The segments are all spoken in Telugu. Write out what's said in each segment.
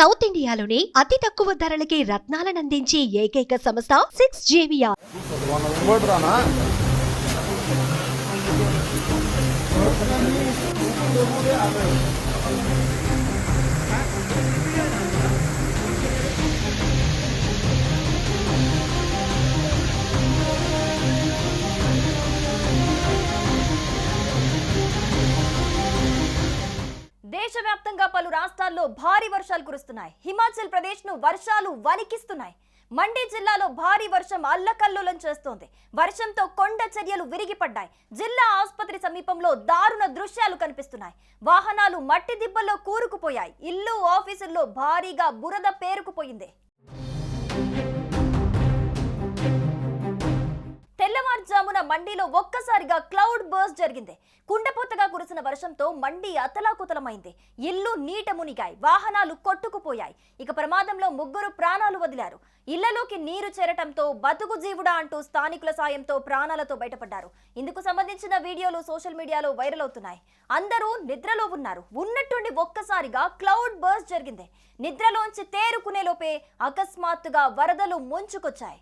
సౌత్ ఇండియాలోని అతి తక్కువ ధరలకి రత్నాలనందించే ఏకైక సంస్థ 6JVR. దేశవ్యాప్తంగా పలు రాష్ట్రాల్లో భారీ వర్షాలు కురుస్తున్నాయి. హిమాచల్ ప్రదేశ్ ను వర్షాలు వణికిస్తున్నాయి. మండి జిల్లాలో భారీ వర్షం అల్లకల్లోలం చేస్తోంది. వర్షంతో కొండ చర్యలు విరిగిపడ్డాయి. జిల్లా ఆసుపత్రి సమీపంలో దారుణ దృశ్యాలు కనిపిస్తున్నాయి. వాహనాలు మట్టి దిబ్బల్లో కూరుకుపోయాయి. ఇల్లు ఆఫీసుల్లో భారీగా బురద పేరుకుపోయింది. తెల్లవారుజామున మండిలో ఒక్కసారిగా క్లౌడ్ బర్స్ట్ జరిగింది. కుండపోతగా కురిసిన వర్షంతో మండి అతలాకుతలమైంది. ఇల్లు నీట మునిగాయి. వాహనాలు కొట్టుకుపోయాయి. ఇక ప్రమాదంలో 3 ప్రాణాలు వదిలారు. ఇళ్లలోకి నీరు చేరటంతో బతుకు జీవుడా అంటూ స్థానికుల సాయంతో ప్రాణాలతో బయటపడ్డారు. ఇందుకు సంబంధించిన వీడియోలు సోషల్ మీడియాలో వైరల్ అవుతున్నాయి. అందరూ నిద్రలో ఉన్నారు. ఉన్నట్టుండి ఒక్కసారిగా క్లౌడ్ బర్స్ట్ జరిగింది. నిద్రలోంచి తేరుకునే లోపే అకస్మాత్తుగా వరదలు ముంచుకొచ్చాయి.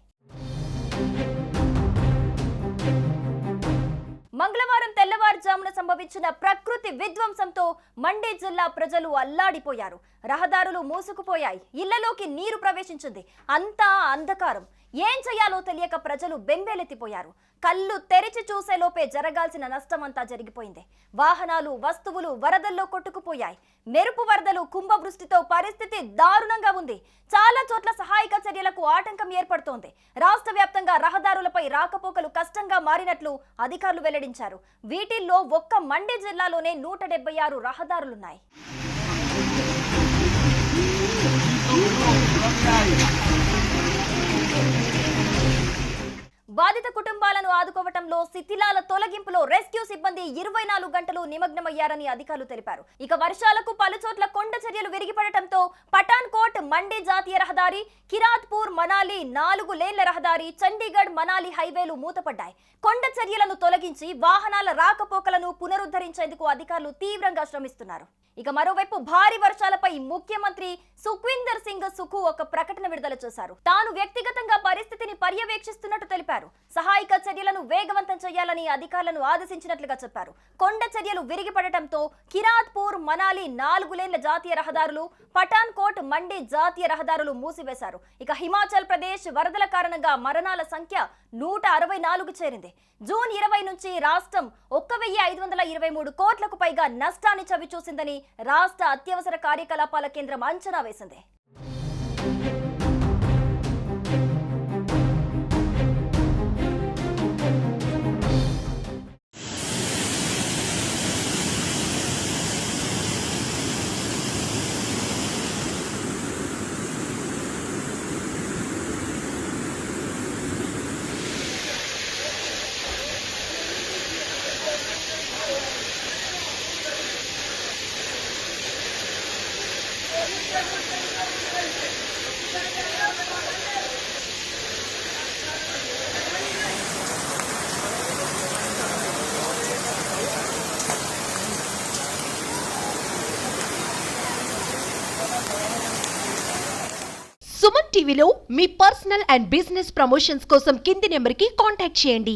మంగళవారం తెల్లవారుజామున సంభవించిన ప్రకృతి విధ్వంసంతో మండి జిల్లా ప్రజలు అల్లాడిపోయారు. రహదారులు మూసుకుపోయాయి. ఇళ్లలోకి నీరు ప్రవేశించింది. అంతా అంధకారం. ఏం చేయాలో తెలియక ప్రజలు బెంబేలెత్తిపోయారు. కళ్ళు తెరిచి చూసేలోపే జరగాల్సిన నష్టమంతా జరిగిపోయింది. వాహనాలు, వస్తువులు వరదల్లో కొట్టుకుపోయాయి. మెరుపు వరదలు, కుంభవృష్టితో పరిస్థితి దారుణంగా ఉంది. చాలా చోట్ల సహాయక చర్యలకు ఆటంకం ఏర్పడుతోంది. రాష్ట్ర వ్యాప్తంగా రహదారులపై రాకపోకలు కష్టంగా మారినట్లు అధికారులు వెల్లడించారు. వీటిల్లో ఒక్క మండి జిల్లాలోనే 176 రహదారులున్నాయి. బాధిత కుటుంబాలను ఆదుకోవటంలో శిథిలాల తొలగింపులో రెస్క్యూ సిబ్బంది 24 గంటలు నిమగ్నమయ్యారని అధికారులు తెలిపారు. ఇక వర్షాలకు పలుచోట్ల కొండ చర్యలు విరిగిపడటంతో పఠాన్కోట్ మండి జాతీయ రహదారి, కిరాత్పూర్ మనాలి 4 లేన్ల రహదారి, చండీగఢ్ మనాలి హైవేలు మూతపడ్డాయి. కొండ చర్యలను తొలగించి వాహనాల రాకపోకలను పునరుద్ధరించేందుకు అధికారులు తీవ్రంగా శ్రమిస్తున్నారు. ఇక మరోవైపు భారీ వర్షాలపై ముఖ్యమంత్రి సుఖ్వీందర్ సింగ్ సుఖు ఒక ప్రకటన విడుదల చేశారు. తాను వ్యక్తిగతంగా పరిస్థితిని పర్యవేక్షిస్తున్నట్టు తెలిపారు. సహాయక చర్యలను వేగవంతం చేయాలని అధికారులను ఆదేశించినట్లుగా చెప్పారు. కొండ చర్యలు విరిగిపడటంతో కిరాత్పూర్ మనాలి 4 లేన్ల జాతీయ రహదారులు, పఠాన్కోట్ మండి జాతీయ రహదారులు మూసివేశారు. ఇక హిమాచల్ ప్రదేశ్ వరదల కారణంగా మరణాల సంఖ్య 164కు చేరింది. జూన్ 20 నుంచి రాష్ట్రం 1523 కోట్లకు పైగా నష్టాన్ని చవిచూసిందని రాష్ట్ర అత్యవసర కార్యకలాపాల కేంద్రం అంచనా వేసింది. సుమన్ టీవీలో మీ పర్సనల్ అండ్ బిజినెస్ ప్రమోషన్స్ కోసం కింది నెంబర్కి కాంటాక్ట్ చేయండి.